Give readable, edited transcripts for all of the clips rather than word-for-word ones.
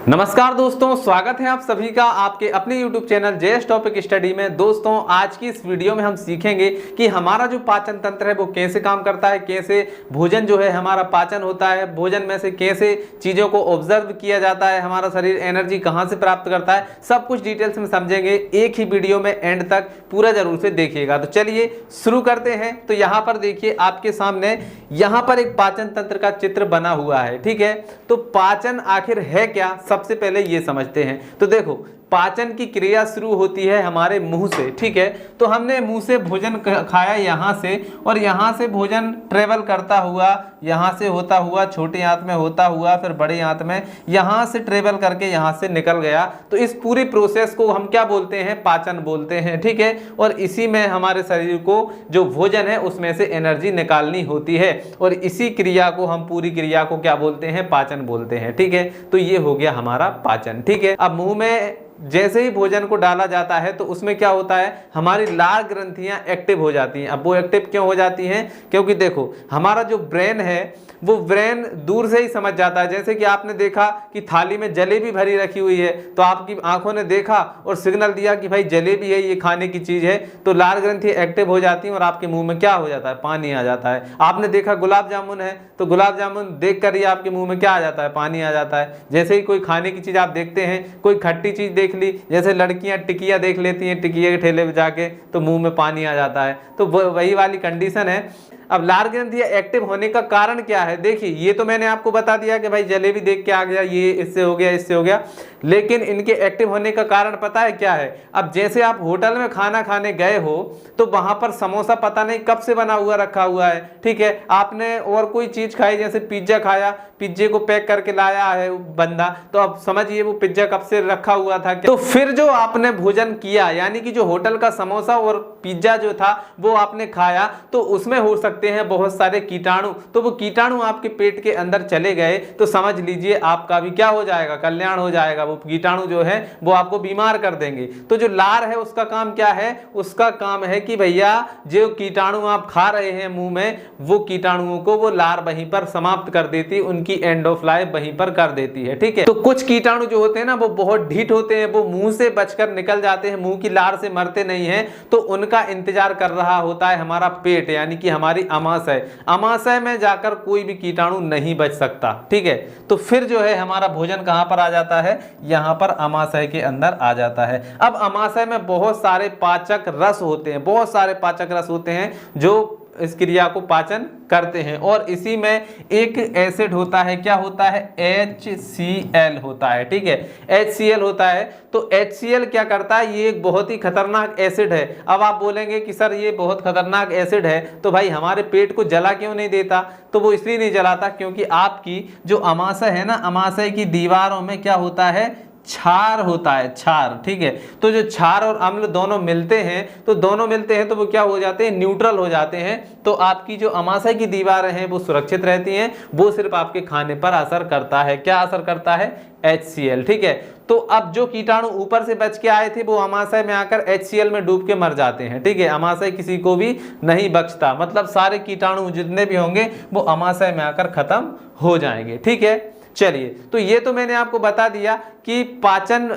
नमस्कार दोस्तों, स्वागत है आप सभी का आपके अपने YouTube channel JS topic study में। दोस्तों, आज की इस वीडियो में हम सीखेंगे कि हमारा जो पाचन तंत्र है वो कैसे काम करता है, कैसे भोजन जो है हमारा पाचन होता है, भोजन में से कैसे चीज़ों को ऑब्जर्व किया जाता है, हमारा शरीर एनर्जी कहाँ से प्राप्त करता है, सब कुछ डिटेल्स में समझेंगे। एक ही वीडियो में एंड तक पूरा जरूर से देखिएगा। तो चलिए शुरू करते हैं। तो यहाँ पर देखिए आपके सामने यहाँ पर एक पाचन तंत्र का चित्र बना हुआ है, ठीक है। तो पाचन आखिर है क्या, सबसे पहले ये समझते हैं। तो देखो, पाचन की क्रिया शुरू होती है हमारे मुंह से, ठीक है। तो हमने मुंह से भोजन खाया यहाँ से, और यहाँ से भोजन ट्रेवल करता हुआ, यहाँ से होता हुआ छोटे आंत में होता हुआ, फिर बड़े आंत में, यहाँ से ट्रेवल करके यहाँ से निकल गया। तो इस पूरी प्रोसेस को हम क्या बोलते हैं, पाचन बोलते हैं, ठीक है। और इसी में हमारे शरीर को जो भोजन है उसमें से एनर्जी निकालनी होती है, और इसी क्रिया को हम पूरी क्रिया को क्या बोलते हैं, पाचन बोलते हैं, ठीक है। तो ये हो गया हमारा पाचन, ठीक है। अब मुंह में जैसे ही भोजन को डाला जाता है तो उसमें क्या होता है, हमारी लार ग्रंथियां एक्टिव हो जाती हैं। अब वो एक्टिव क्यों हो जाती हैं, क्योंकि देखो हमारा जो ब्रेन है वो ब्रेन दूर से ही समझ जाता है। जैसे कि आपने देखा कि थाली में जलेबी भरी रखी हुई है, तो आपकी आंखों ने देखा और सिग्नल दिया कि भाई जलेबी है, ये खाने की चीज़ है, तो लार ग्रंथि एक्टिव हो जाती है और आपके मुंह में क्या हो जाता है, पानी आ जाता है। आपने देखा गुलाब जामुन है, तो गुलाब जामुन देख कर ही आपके मुंह में क्या आ जाता है, पानी आ जाता है। जैसे ही कोई खाने की चीज़ आप देखते हैं, कोई खट्टी चीज़ देख ली, जैसे लड़कियां टिकिया देख लेती हैं, टिकिया के ठेले पे जाके, तो मुंह में पानी आ जाता है। तो वही वाली कंडीशन है। अब लार ग्रंथि एक्टिव होने का कारण क्या है, देखिए ये तो मैंने आपको बता दिया कि भाई जलेबी देख के आ गया, ये इससे हो गया, इससे हो गया, लेकिन इनके एक्टिव होने का कारण पता है क्या है। अब जैसे आप होटल में खाना खाने गए हो, तो वहां पर समोसा पता नहीं कब से बना हुआ रखा हुआ है, ठीक है। आपने और कोई चीज खाई, जैसे पिज्जा खाया, पिज्जे को पैक करके लाया है बंदा, तो अब समझिए वो पिज्जा कब से रखा हुआ था। तो फिर जो आपने भोजन किया, यानी कि जो होटल का समोसा और पिज्जा जो था वो आपने खाया, तो उसमें हो सकते हैं बहुत सारे कीटाणु। तो वो कीटाणु आपके पेट के अंदर चले गए तो समझ लीजिए आपका भी क्या हो जाएगा, कल्याण हो जाएगा। वो कीटाणु जो है वो आपको बीमार कर देंगे। तो जो लार है उसका काम क्या है, उसका काम है कि भैया जो कीटाणु आप खा रहे हैं मुंह में, वो कीटाणुओं को वो लार वहीं पर समाप्त कर देती है, उनकी एंड ऑफ लाइफ वहीं पर कर देती है, ठीक है। तो कुछ कीटाणु जो होते हैं ना वो बहुत ढीठ होते हैं, वो मुंह से बचकर निकल जाते हैं, मुंह की लार से मरते नहीं हैं। तो उनका इंतजार कर रहा होता है हमारा पेट, यानी कि हमारी अमाशय। अमाशय में जाकर कोई भी कीटाणु नहीं बच सकता, ठीक है। तो फिर जो है हमारा भोजन कहां पर आ जाता है, यहां पर अमाशय के अंदर आ जाता है। अब अमाशय में बहुत सारे पाचक रस होते हैं, बहुत सारे पाचक रस होते हैं जो इस क्रिया को पाचन करते हैं। और इसी में एक एसिड होता है, क्या होता है, HCl होता है, ठीक है। HCl होता है। तो HCl क्या करता है, ये एक बहुत ही खतरनाक एसिड है। अब आप बोलेंगे कि सर ये बहुत खतरनाक एसिड है, तो भाई हमारे पेट को जला क्यों नहीं देता। तो वो इसलिए नहीं जलाता क्योंकि आपकी जो अमाशय है ना, अमाशय की दीवारों में क्या होता है, क्षार होता है, क्षार, ठीक है। तो जो क्षार और अम्ल दोनों मिलते हैं, तो वो क्या हो जाते हैं, न्यूट्रल हो जाते हैं। तो आपकी जो अमाशय की दीवारें हैं वो सुरक्षित रहती हैं। वो सिर्फ आपके खाने पर असर करता है, क्या असर करता है, HCl, ठीक है। तो अब जो कीटाणु ऊपर से बच के आए थे वो अमाशय में आकर HCl में डूब के मर जाते हैं, ठीक है। अमाशय किसी को भी नहीं बख्शता, मतलब सारे कीटाणु जितने भी होंगे वो अमाशय में आकर खत्म हो जाएंगे, ठीक है। चलिए, तो ये तो मैंने आपको बता दिया कि पाचन,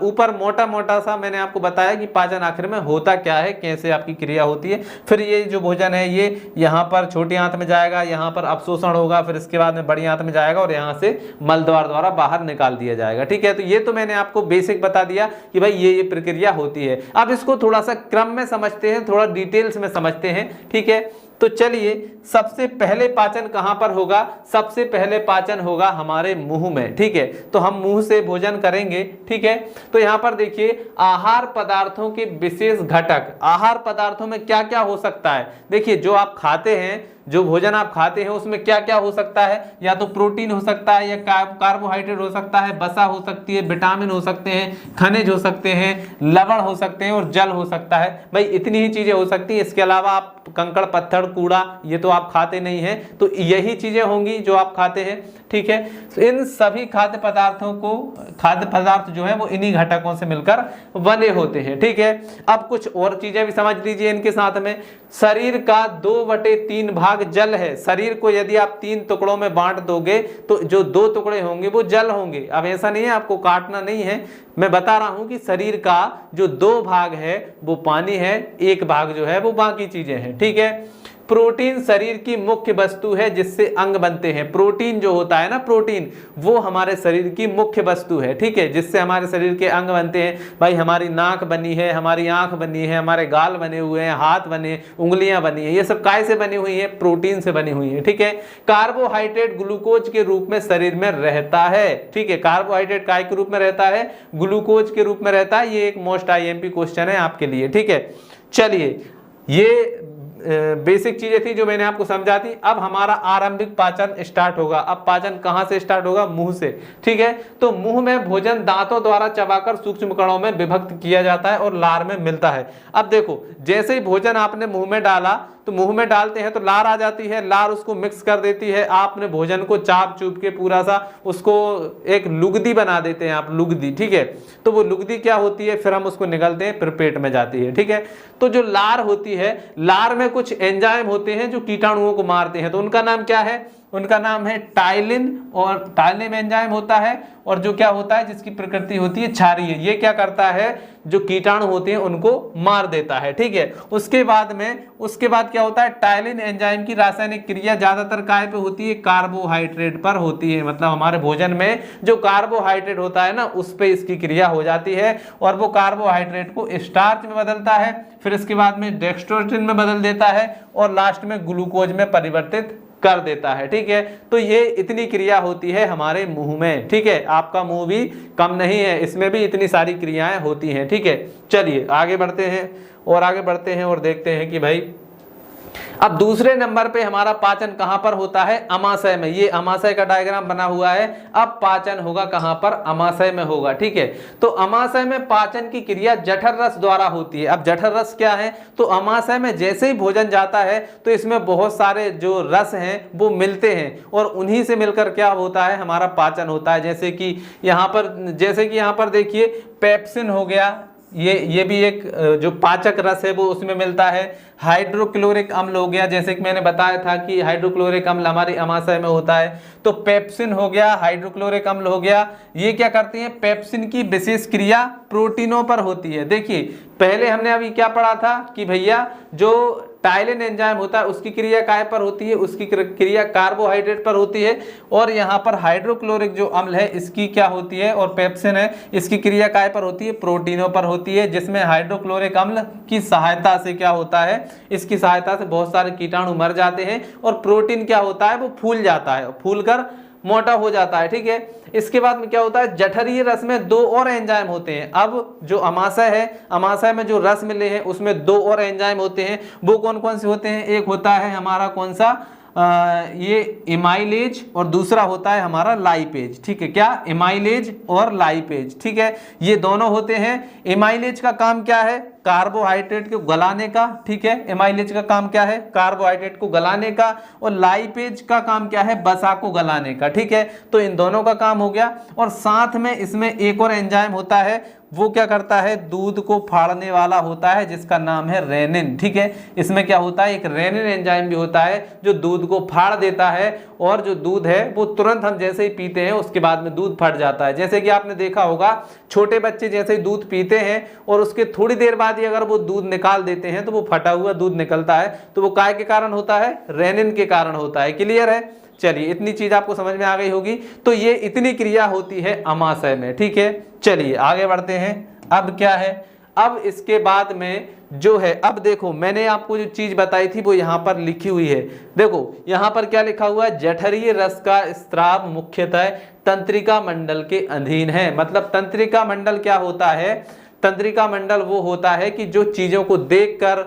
ऊपर मोटा मोटा सा मैंने आपको बताया कि पाचन आखिर में होता क्या है, कैसे आपकी क्रिया होती है। फिर ये जो भोजन है ये यहाँ पर छोटी आंत में जाएगा, यहाँ पर अवशोषण होगा, फिर इसके बाद में बड़ी आंत में जाएगा और यहाँ से मलद्वार द्वारा बाहर निकाल दिया जाएगा, ठीक है। तो ये तो मैंने आपको बेसिक बता दिया कि भाई ये प्रक्रिया होती है। अब इसको थोड़ा सा क्रम में समझते हैं, थोड़ा डिटेल्स में समझते हैं, ठीक है। तो चलिए, सबसे पहले पाचन कहां पर होगा, सबसे पहले पाचन होगा हमारे मुंह में, ठीक है। तो हम मुंह से भोजन करेंगे, ठीक है। तो यहां पर देखिए आहार पदार्थों के विशेष घटक, आहार पदार्थों में क्या क्या हो सकता है। देखिए जो आप खाते हैं, जो भोजन आप खाते हैं उसमें क्या क्या हो सकता है, या तो प्रोटीन हो सकता है, या कार्बोहाइड्रेट हो सकता है, वसा हो सकती है, विटामिन हो सकते हैं, खनिज हो सकते हैं, लवण हो सकते हैं और जल हो सकता है। भाई इतनी ही चीजें हो सकती हैं। इसके अलावा आप कंकड़ पत्थर कूड़ा ये तो आप खाते नहीं हैं, तो यही चीजें होंगी जो आप खाते हैं, ठीक है। तो इन सभी खाद्य पदार्थों को, खाद्य पदार्थ जो है वो इन्हीं घटकों से मिलकर बने होते हैं, ठीक है। अब कुछ और चीजें भी समझ लीजिए इनके साथ में। शरीर का 2/3 भाग भाग जल है। शरीर को यदि आप 3 टुकड़ों में बांट दोगे तो जो 2 टुकड़े होंगे वो जल होंगे। अब ऐसा नहीं है, आपको काटना नहीं है, मैं बता रहा हूं कि शरीर का जो 2 भाग है वो पानी है, 1 भाग जो है वो बाकी चीजें हैं। ठीक है। प्रोटीन शरीर की मुख्य वस्तु है जिससे अंग बनते हैं। प्रोटीन जो होता है ना, प्रोटीन वो हमारे शरीर की मुख्य वस्तु है। ठीक है, जिससे हमारे शरीर के अंग बनते हैं। भाई हमारी नाक बनी है, हमारी आंख बनी है, हमारे गाल बने हुए हैं, हाथ बने, उंगलियां बनी है, ये सब काय से बनी हुई है? प्रोटीन से बनी हुई है। ठीक है। कार्बोहाइड्रेट ग्लूकोज के रूप में शरीर में रहता है। ठीक है, कार्बोहाइड्रेट काय के रूप में रहता है? ग्लूकोज के रूप में रहता है। ये एक मोस्ट आईएमपी क्वेश्चन है आपके लिए। ठीक है, चलिए ये बेसिक चीजें थी जो मैंने आपको समझा दी। अब हमारा आरंभिक पाचन स्टार्ट होगा। अब पाचन कहां से स्टार्ट होगा? मुंह से। ठीक है, तो मुंह में भोजन दांतों द्वारा चबाकर सूक्ष्म कणों में विभक्त किया जाता है और लार में मिलता है। अब देखो, जैसे ही भोजन आपने मुंह में डाला तो मुंह में डालते हैं तो लार आ जाती है, लार उसको मिक्स कर देती है। आपने भोजन को चाप चूप के पूरा सा उसको एक लुगदी बना देते हैं आप, लुगदी। ठीक है, तो वो लुगदी क्या होती है? फिर हम उसको निगलते हैं, फिर पेट में जाती है। ठीक है, तो जो लार होती है, लार में कुछ एंजाइम होते हैं जो कीटाणुओं को मारते हैं, तो उनका नाम क्या है? उनका नाम है टाइलिन, और टाइलिन एंजाइम होता है। और जो क्या होता है, जिसकी प्रकृति होती है क्षारीय, ये क्या करता है? जो कीटाणु होते हैं उनको मार देता है। ठीक है, उसके बाद क्या होता है? टाइलिन एंजाइम की रासायनिक क्रिया ज्यादातर काय पे होती है? कार्बोहाइड्रेट पर होती है। मतलब हमारे भोजन में जो कार्बोहाइड्रेट होता है ना, उस पे इसकी क्रिया हो जाती है और वो कार्बोहाइड्रेट को स्टार्च में बदलता है, फिर इसके बाद में डेक्स्ट्रोजन में बदल देता है और लास्ट में ग्लूकोज में परिवर्तित कर देता है। ठीक है, तो ये इतनी क्रिया होती है हमारे मुंह में। ठीक है, आपका मुंह भी कम नहीं है, इसमें भी इतनी सारी क्रियाएं होती हैं। ठीक है, चलिए आगे बढ़ते हैं और देखते हैं कि भाई अब दूसरे नंबर पे हमारा पाचन कहां पर होता है? अमाशय में। ये अमाशय का डायग्राम बना हुआ है। अब पाचन होगा कहां पर? अमाशय में होगा। ठीक है, तो अमाशय में पाचन की क्रिया जठर रस द्वारा होती है। अब जठर रस क्या है? तो अमाशय में जैसे ही भोजन जाता है तो इसमें बहुत सारे जो रस हैं वो मिलते हैं और उन्हीं से मिलकर क्या होता है? हमारा पाचन होता है। जैसे कि यहाँ पर देखिए पेप्सिन हो गया, ये भी एक जो पाचक रस है वो उसमें मिलता है। हाइड्रोक्लोरिक अम्ल हो गया, जैसे कि मैंने बताया था कि हाइड्रोक्लोरिक अम्ल हमारे अमाशय में होता है। तो पेप्सिन हो गया, हाइड्रोक्लोरिक अम्ल हो गया, ये क्या करती है? पेप्सिन की विशेष क्रिया प्रोटीनों पर होती है। देखिए पहले हमने अभी क्या पढ़ा था कि भैया जो टाइलिन एंजाइम होता है उसकी क्रिया काय पर होती है? उसकी क्रिया कार्बोहाइड्रेट पर होती है। और यहाँ पर हाइड्रोक्लोरिक जो अम्ल है इसकी क्या होती है? और पेप्सिन है, इसकी क्रिया काय पर होती है? प्रोटीनों पर होती है, जिसमें हाइड्रोक्लोरिक अम्ल की सहायता से क्या होता है? इसकी सहायता से बहुत सारे कीटाणु मर जाते हैं और प्रोटीन क्या होता है? वो फूल जाता है, फूलकर मोटा हो जाता है। ठीक है, इसके बाद में क्या होता है? जठरीय रस में 2 और एंजाइम होते हैं। अब जो अमाशय है, अमाशय में जो रस मिले हैं उसमें 2 और एंजाइम होते हैं। वो कौन कौन से होते हैं? एक होता है हमारा कौन सा? ये एमाइलेज और दूसरा होता है हमारा लाइपेज। ठीक है, क्या? एमाइलेज और लाइपेज। ठीक है, ये दोनों होते हैं। एमाइलेज का काम क्या है? कार्बोहाइड्रेट को गलाने का। ठीक है, एमाइलेज का काम क्या है? कार्बोहाइड्रेट को गलाने का। और लाइपेज का काम क्या है? वसा को गलाने का। ठीक है, तो इन दोनों का काम हो गया। और साथ में इसमें एक और एंजाइम होता है, वो क्या करता है? दूध को फाड़ने वाला होता है, जिसका नाम है रेनिन। ठीक है, इसमें क्या होता है? एक रेनिन एंजाइम भी होता है जो दूध को फाड़ देता है और जो दूध है वो तुरंत हम जैसे ही पीते हैं उसके बाद में दूध फट जाता है। जैसे कि आपने देखा होगा छोटे बच्चे जैसे ही दूध पीते हैं और उसके थोड़ी देर बाद ही अगर वो दूध निकाल देते हैं तो वो फटा हुआ दूध निकलता है। तो वो काय के कारण होता है? रेनिन के कारण होता है। क्लियर है? चलिए इतनी चीज आपको समझ में आ गई होगी। तो ये इतनी क्रिया होती है अमाशय में। ठीक है, चलिए आगे बढ़ते हैं। अब क्या है? अब इसके बाद में जो है, अब देखो मैंने आपको जो चीज बताई थी वो यहाँ पर लिखी हुई है। देखो यहाँ पर क्या लिखा हुआ है? जठरीय रस का स्राव मुख्यतः तंत्रिका मंडल के अधीन है। मतलब तंत्रिका मंडल क्या होता है? तंत्रिका मंडल वो होता है कि जो चीजों को देखकर,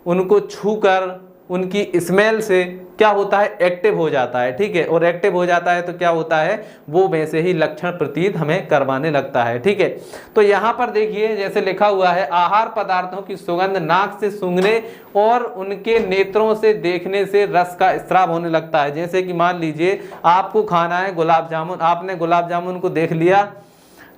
उनको छूकर, उनकी स्मेल से क्या होता है? एक्टिव हो जाता है। ठीक है, और एक्टिव हो जाता है तो क्या होता है? वो वैसे ही लक्षण प्रतीत हमें करवाने लगता है। ठीक है, तो यहाँ पर देखिए जैसे लिखा हुआ है, आहार पदार्थों की सुगंध नाक से सूंघने और उनके नेत्रों से देखने से रस का स्राव होने लगता है। जैसे कि मान लीजिए आपको खाना है गुलाब जामुन, आपने गुलाब जामुन को देख लिया,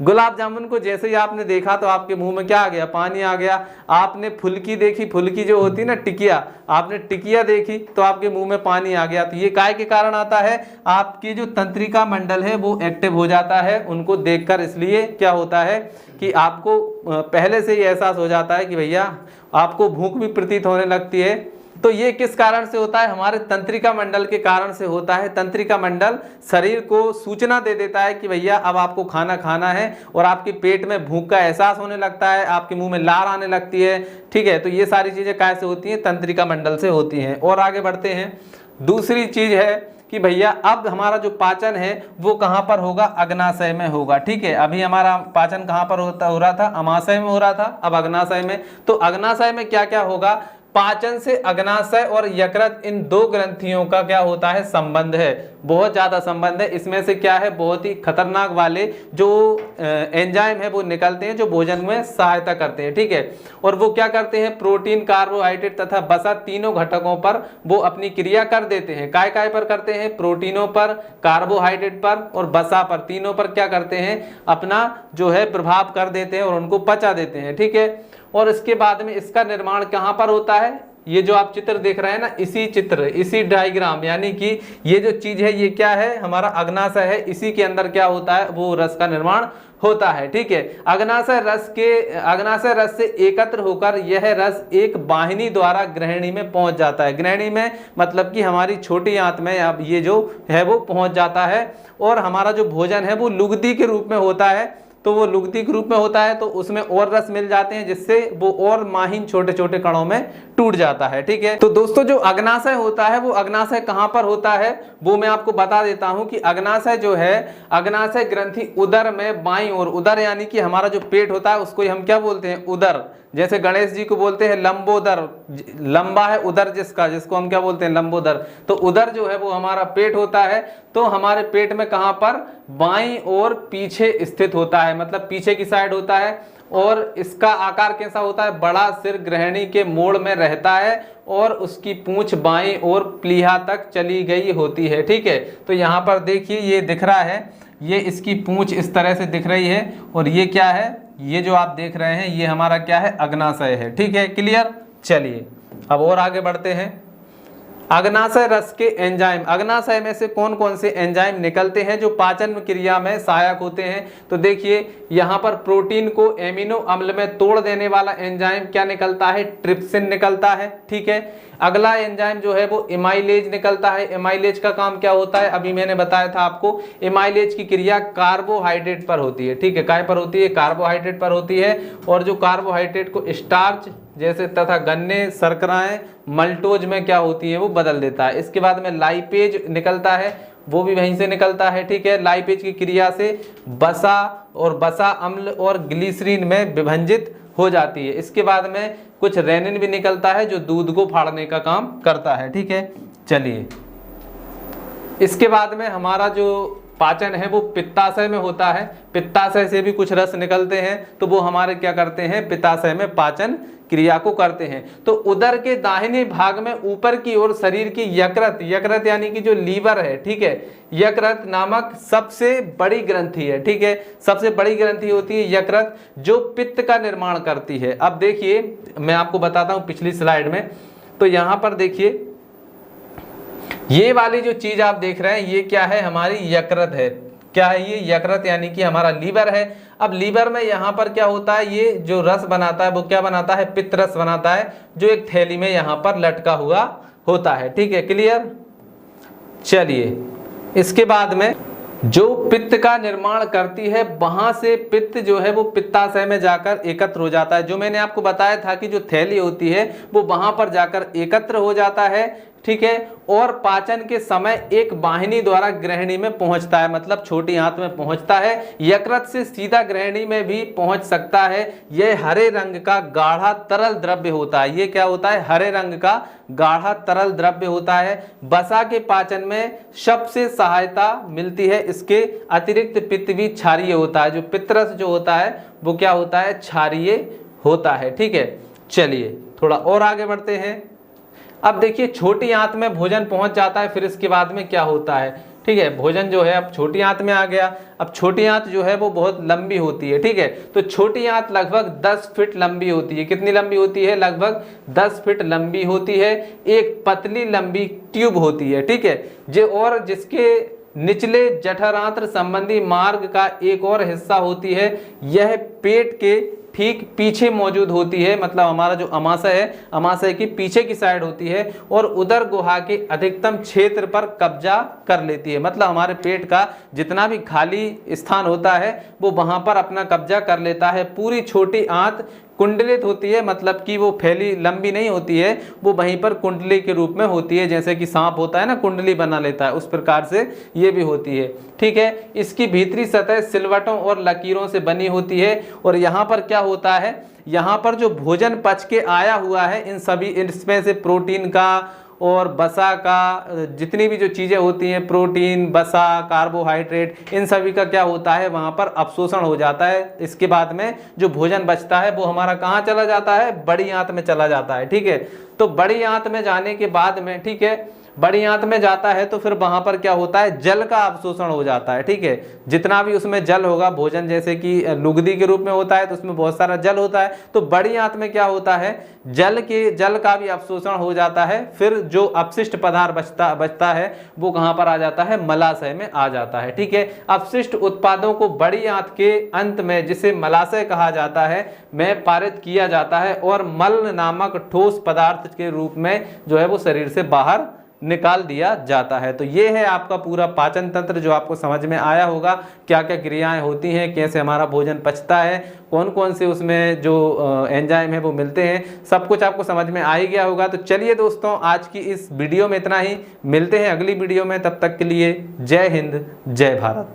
गुलाब जामुन को जैसे ही आपने देखा तो आपके मुंह में क्या आ गया, पानी आ गया। आपने फुल्की देखी, फुल्की जो होती है ना टिकिया, आपने टिकिया देखी तो आपके मुंह में पानी आ गया। तो ये काय के कारण आता है, आपकी जो तंत्रिका मंडल है वो एक्टिव हो जाता है उनको देखकर। इसलिए क्या होता है कि आपको पहले से ही एहसास हो जाता है कि भैया आपको भूख भी प्रतीत होने लगती है। तो ये किस कारण से होता है, हमारे तंत्रिका मंडल के कारण से होता है। तंत्रिका मंडल शरीर को सूचना दे देता है कि भैया अब आपको खाना खाना है, और आपके पेट में भूख का एहसास होने लगता है, आपके मुंह में लार आने लगती है। ठीक है, तो ये सारी चीजें कैसे होती हैं, तंत्रिका मंडल से होती हैं। और आगे बढ़ते हैं। दूसरी चीज है कि भैया अब हमारा जो पाचन है वो कहाँ पर होगा, अग्नाशय में होगा। ठीक है, अभी हमारा पाचन कहाँ पर हो रहा था, अमाशय में हो रहा था, अब अग्नाशय में। तो अग्नाशय में क्या क्या होगा, पाचन से अग्नाशय और यकृत, इन दो ग्रंथियों का क्या होता है, संबंध है, बहुत ज्यादा संबंध है। इसमें से क्या है, बहुत ही खतरनाक वाले जो एंजाइम है वो निकलते हैं जो भोजन में सहायता करते हैं। ठीक है, और वो क्या करते हैं, प्रोटीन, कार्बोहाइड्रेट तथा वसा तीनों घटकों पर वो अपनी क्रिया कर देते हैं। काय काय पर करते हैं, प्रोटीनों पर, कार्बोहाइड्रेट पर और वसा पर, तीनों पर क्या करते हैं, अपना जो है प्रभाव कर देते हैं और उनको पचा देते हैं। ठीक है, और इसके बाद में इसका निर्माण कहाँ पर होता है, ये जो आप चित्र देख रहे हैं ना, इसी चित्र, इसी डायग्राम, यानी कि ये जो चीज है ये क्या है, हमारा अग्नाशय है, इसी के अंदर क्या होता है, वो रस का निर्माण होता है। ठीक है, अग्नाशय रस से एकत्र होकर यह रस एक वाहिनी द्वारा ग्रहणी में पहुंच जाता है। ग्रहणी में मतलब कि हमारी छोटी आंत में अब ये जो है वो पहुंच जाता है, और हमारा जो भोजन है वो लुगदी के रूप में होता है। तो वो लुगदी के रूप में होता है तो उसमें और रस मिल जाते हैं, जिससे वो और माहीन छोटे छोटे कणों में टूट जाता है। ठीक है, तो दोस्तों जो अग्नाशय होता है वो अग्नाशय कहाँ पर होता है वो मैं आपको बता देता हूं कि अग्नाशय जो है, अग्नाशय ग्रंथि उदर में बाईं ओर, उदर यानी कि हमारा जो पेट होता है उसको हम क्या बोलते हैं, उदर। जैसे गणेश जी को बोलते हैं लंबोदर, लंबा है उदर जिसको हम क्या बोलते हैं, लंबोदर। तो उदर जो है वो हमारा पेट होता है। तो हमारे पेट में कहां पर, बाईं ओर पीछे स्थित होता है, मतलब पीछे की साइड होता है। और इसका आकार कैसा होता है, बड़ा सिर ग्रहणी के मोड़ में रहता है और उसकी पूंछ बाईं ओर प्लीहा तक चली गई होती है। ठीक है, तो यहाँ पर देखिए ये दिख रहा है, ये इसकी पूंछ इस तरह से दिख रही है, और ये क्या है, ये जो आप देख रहे हैं ये हमारा क्या है, अग्नाशय है। ठीक है, क्लियर। चलिए अब और आगे बढ़ते हैं। अग्नाशय रस के एंजाइम, अग्नाशय में से कौन कौन से एंजाइम निकलते हैं जो पाचन क्रिया में सहायक होते हैं। तो देखिए यहाँ पर प्रोटीन को एमिनो अम्ल में तोड़ देने वाला एंजाइम क्या निकलता है, ट्रिप्सिन निकलता है। ठीक है, अगला एंजाइम जो है वो एमाइलेज निकलता है। एमाइलेज का काम क्या होता है, अभी मैंने बताया था आपको, एमाइलेज की क्रिया कार्बोहाइड्रेट पर होती है। ठीक है, काय पर होती है, कार्बोहाइड्रेट पर होती है। और जो कार्बोहाइड्रेट को स्टार्च जैसे तथा गन्ने, शर्कराएं, मल्टोज में क्या होती है वो बदल देता है। इसके बाद में लाइपेज निकलता है, वो भी वहीं से निकलता है। ठीक है, लाइपेज की क्रिया से वसा और वसा अम्ल और ग्लिसरीन में विभंजित हो जाती है। इसके बाद में कुछ रेनिन भी निकलता है जो दूध को फाड़ने का काम करता है। ठीक है, चलिए इसके बाद में हमारा जो पाचन है वो पित्ताशय में होता है। पित्ताशय से भी कुछ रस निकलते हैं, तो वो हमारे क्या करते हैं, पित्ताशय में पाचन क्रिया को करते हैं। तो उदर के दाहिने भाग में ऊपर की ओर शरीर की यकृत, यकृत यानी कि जो लीवर है, ठीक है, यकृत नामक सबसे बड़ी ग्रंथि है। ठीक है, सबसे बड़ी ग्रंथि होती है यकृत, जो पित्त का निर्माण करती है। अब देखिए मैं आपको बताता हूं पिछली स्लाइड में, तो यहां पर देखिए ये वाली जो चीज आप देख रहे हैं ये क्या है, हमारी यकृत है। क्या है ये, यकृत यानी कि हमारा लीवर है। अब लीवर में यहाँ पर क्या होता है, ये जो रस बनाता है वो क्या बनाता है, पित्त रस बनाता है, जो एक थैली में यहाँ पर लटका हुआ होता है। ठीक है, क्लियर। चलिए इसके बाद में जो पित्त का निर्माण करती है, वहां से पित्त जो है वो पित्ताशय में जाकर एकत्र हो जाता है। जो मैंने आपको बताया था कि जो थैली होती है वो वहां पर जाकर एकत्र हो जाता है। ठीक है, और पाचन के समय एक वाहिनी द्वारा ग्रहणी में पहुंचता है, मतलब छोटी आंत में पहुंचता है। यकृत से सीधा ग्रहणी में भी पहुंच सकता है। यह हरे रंग का गाढ़ा तरल द्रव्य होता है। ये क्या होता है, हरे रंग का गाढ़ा तरल द्रव्य होता है। वसा के पाचन में सबसे सहायता मिलती है। इसके अतिरिक्त पित्त भी क्षारीय होता है। जो पित्तरस जो होता है वो क्या होता है, क्षारीय होता है। ठीक है, चलिए थोड़ा और आगे बढ़ते हैं। अब देखिए छोटी आंत में भोजन पहुंच जाता है, फिर इसके बाद में क्या होता है, ठीक है। भोजन जो है अब छोटी आंत में आ गया। अब छोटी आंत जो है वो बहुत लंबी होती है, ठीक है। तो छोटी आंत लगभग 10 फीट लंबी होती है। कितनी लंबी होती है? लगभग 10 फीट लंबी होती है। एक पतली लंबी ट्यूब होती है, ठीक है। और जिसके निचले जठरांत्र संबंधी मार्ग का एक और हिस्सा होती है, यह पेट के ठीक पीछे मौजूद होती है। मतलब हमारा जो अमाशय है, अमाशय की पीछे की साइड होती है और उदर गुहा के अधिकतम क्षेत्र पर कब्जा कर लेती है। मतलब हमारे पेट का जितना भी खाली स्थान होता है वो वहां पर अपना कब्जा कर लेता है। पूरी छोटी आंत कुंडलित होती है, मतलब कि वो फैली लंबी नहीं होती है, वो वहीं पर कुंडली के रूप में होती है। जैसे कि सांप होता है ना, कुंडली बना लेता है, उस प्रकार से ये भी होती है, ठीक है। इसकी भीतरी सतह सिलवटों और लकीरों से बनी होती है। और यहाँ पर क्या होता है, यहाँ पर जो भोजन पच के आया हुआ है, इन सभी इसमें से प्रोटीन का और वसा का, जितनी भी जो चीज़ें होती हैं, प्रोटीन, वसा, कार्बोहाइड्रेट, इन सभी का क्या होता है, वहाँ पर अवशोषण हो जाता है। इसके बाद में जो भोजन बचता है वो हमारा कहाँ चला जाता है? बड़ी आंत में चला जाता है, ठीक है। तो बड़ी आंत में जाने के बाद में, ठीक है, बड़ी आंत में जाता है तो फिर वहां पर क्या होता है? जल का अवशोषण हो जाता है, ठीक है। जितना भी उसमें जल होगा, भोजन जैसे कि लुगदी के रूप में होता है तो उसमें बहुत सारा जल होता है, तो बड़ी आंत में क्या होता है? जल का भी अवशोषण हो जाता है। फिर जो अपशिष्ट पदार्थ बचता है वो कहां पर आ जाता है? मलाशय में आ जाता है, ठीक है। अपशिष्ट उत्पादों को बड़ी आंत के अंत में, जिसे मलाशय कहा जाता है, में पारित किया जाता है और मल नामक ठोस पदार्थ के रूप में जो है वो शरीर से बाहर निकाल दिया जाता है। तो ये है आपका पूरा पाचन तंत्र, जो आपको समझ में आया होगा। क्या क्या क्रियाएं होती हैं, कैसे हमारा भोजन पचता है, कौन कौन से उसमें जो एंजाइम है वो मिलते हैं, सब कुछ आपको समझ में आ ही गया होगा। तो चलिए दोस्तों, आज की इस वीडियो में इतना ही। मिलते हैं अगली वीडियो में, तब तक के लिए जय हिंद, जय भारत।